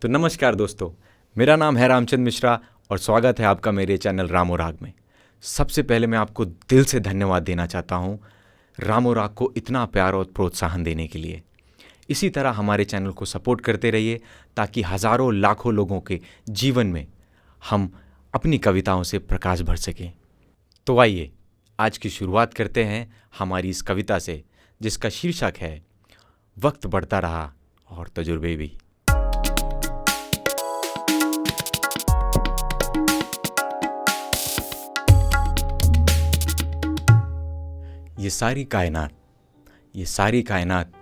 तो नमस्कार दोस्तों, मेरा नाम है रामचंद्र मिश्रा और स्वागत है आपका मेरे चैनल रामो राग में। सबसे पहले मैं आपको दिल से धन्यवाद देना चाहता हूँ रामो राग को इतना प्यार और प्रोत्साहन देने के लिए। इसी तरह हमारे चैनल को सपोर्ट करते रहिए ताकि हज़ारों लाखों लोगों के जीवन में हम अपनी कविताओं से प्रकाश भर सकें। तो आइए आज की शुरुआत करते हैं हमारी इस कविता से, जिसका शीर्षक है वक्त बढ़ता रहा और तजुर्बे भी। ये सारी कायनात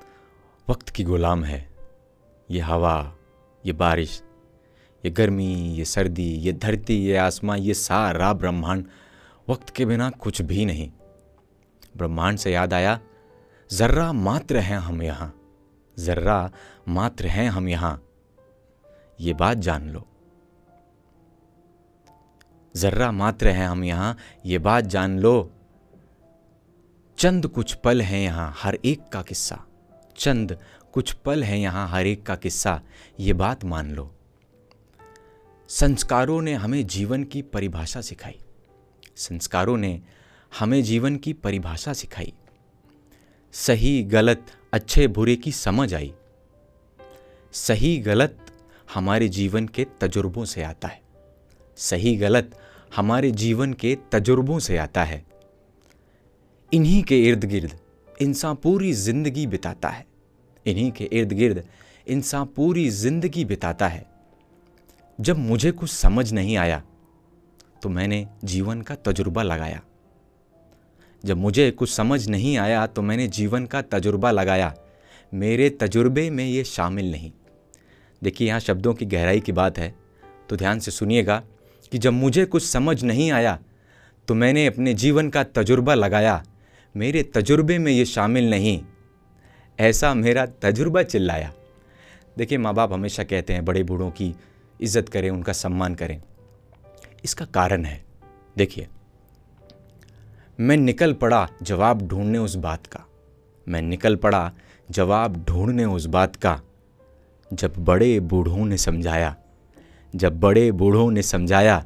वक्त की गुलाम है। ये हवा, ये बारिश, ये गर्मी, ये सर्दी, ये धरती, ये आसमां, ये सारा ब्रह्मांड वक्त के बिना कुछ भी नहीं। ब्रह्मांड से याद आया, जर्रा मात्र हैं हम यहाँ, जर्रा मात्र हैं हम यहाँ, ये बात जान लो। जर्रा मात्र हैं हम यहाँ, ये बात जान लो। चंद कुछ पल हैं यहाँ हर एक का किस्सा, चंद कुछ पल हैं यहाँ हर एक का किस्सा, ये बात मान लो। संस्कारों ने हमें जीवन की परिभाषा सिखाई, संस्कारों ने हमें जीवन की परिभाषा सिखाई। सही गलत अच्छे बुरे की समझ आई। सही गलत हमारे जीवन के तजुर्बों से आता है, सही गलत हमारे जीवन के तजुर्बों से आता है। इन्हीं के इर्द गिर्द इंसान पूरी जिंदगी बिताता है, इन्हीं के इर्द गिर्द इंसान पूरी जिंदगी बिताता है। जब मुझे कुछ समझ नहीं आया तो मैंने जीवन का तजुर्बा लगाया, जब मुझे कुछ समझ नहीं आया तो मैंने जीवन का तजुर्बा लगाया। मेरे तजुर्बे में ये शामिल नहीं। देखिए, यहाँ शब्दों की गहराई की बात है, तो ध्यान से सुनिएगा कि जब मुझे कुछ समझ नहीं आया तो मैंने अपने जीवन का तजुर्बा लगाया। मेरे तजुर्बे में ये शामिल नहीं, ऐसा मेरा तजुर्बा चिल्लाया। देखिए, माँ बाप हमेशा कहते हैं बड़े बूढ़ों की इज्जत करें, उनका सम्मान करें। इसका कारण है, देखिए, मैं निकल पड़ा जवाब ढूंढने उस बात का, मैं निकल पड़ा जवाब ढूंढने उस बात का। जब बड़े बूढ़ों ने समझाया, जब बड़े बूढ़ों ने समझाया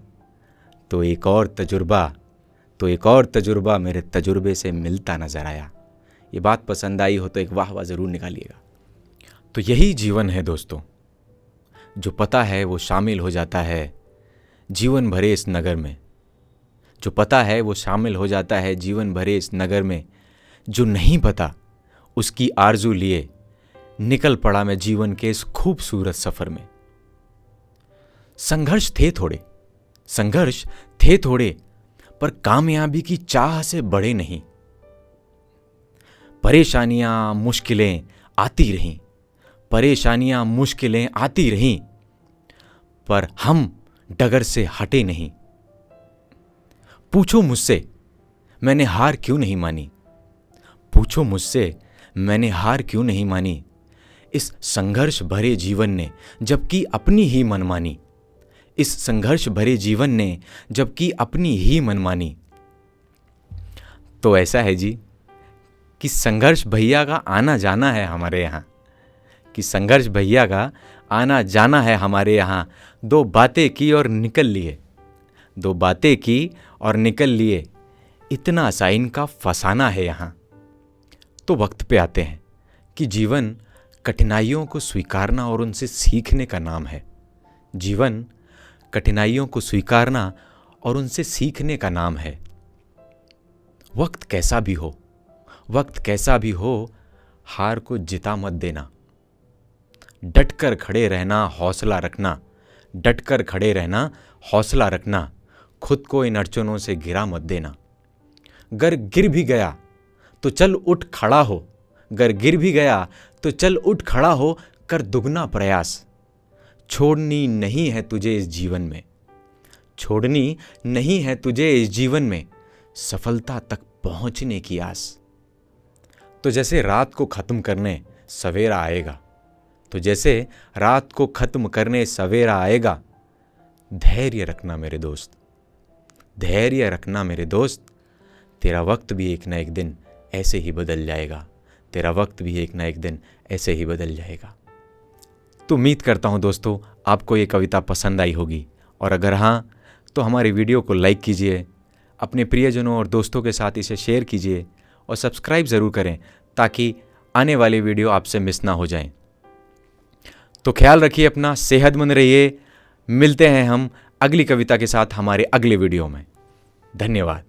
तो एक और तजुर्बा मेरे तजुर्बे से मिलता नजर आया। ये बात पसंद आई हो तो एक वाह वाह ज़रूर निकालिएगा। तो यही जीवन है दोस्तों, जो पता है वो शामिल हो जाता है जीवन भरे इस नगर में, जो पता है वो शामिल हो जाता है जीवन भरे इस नगर में। जो नहीं पता उसकी आरजू लिए निकल पड़ा मैं जीवन के इस खूबसूरत सफ़र में। संघर्ष थे थोड़े पर कामयाबी की चाह से बड़े नहीं। परेशानियां मुश्किलें आती रहीं, पर हम डगर से हटे नहीं। पूछो मुझसे मैंने हार क्यों नहीं मानी, इस संघर्ष भरे जीवन ने जबकि अपनी ही मनमानी। तो ऐसा है जी कि संघर्ष भैया का आना जाना है हमारे यहाँ, दो बातें की और निकल लिए, इतना सा इनका फसाना है यहाँ। तो वक्त पे आते हैं कि जीवन कठिनाइयों को स्वीकारना और उनसे सीखने का नाम है। जीवन कठिनाइयों को स्वीकारना और उनसे सीखने का नाम है। वक्त कैसा भी हो, हार को जिता मत देना। डटकर खड़े रहना, हौसला रखना, खुद को इन अड़चनों से गिरा मत देना। गर गिर भी गया तो चल उठ खड़ा हो, कर दुगना प्रयास। छोड़नी नहीं है तुझे इस जीवन में, सफलता तक पहुंचने की आस। तो जैसे रात को खत्म करने सवेरा आएगा, धैर्य रखना मेरे दोस्त, तेरा वक्त भी एक ना एक दिन ऐसे ही बदल जाएगा। तो उम्मीद करता हूँ दोस्तों आपको ये कविता पसंद आई होगी, और अगर हाँ तो हमारे वीडियो को लाइक कीजिए, अपने प्रियजनों और दोस्तों के साथ इसे शेयर कीजिए और सब्सक्राइब ज़रूर करें ताकि आने वाले वीडियो आपसे मिस ना हो जाएं। तो ख्याल रखिए अपना, सेहतमंद रहिए। मिलते हैं हम अगली कविता के साथ हमारे अगले वीडियो में। धन्यवाद।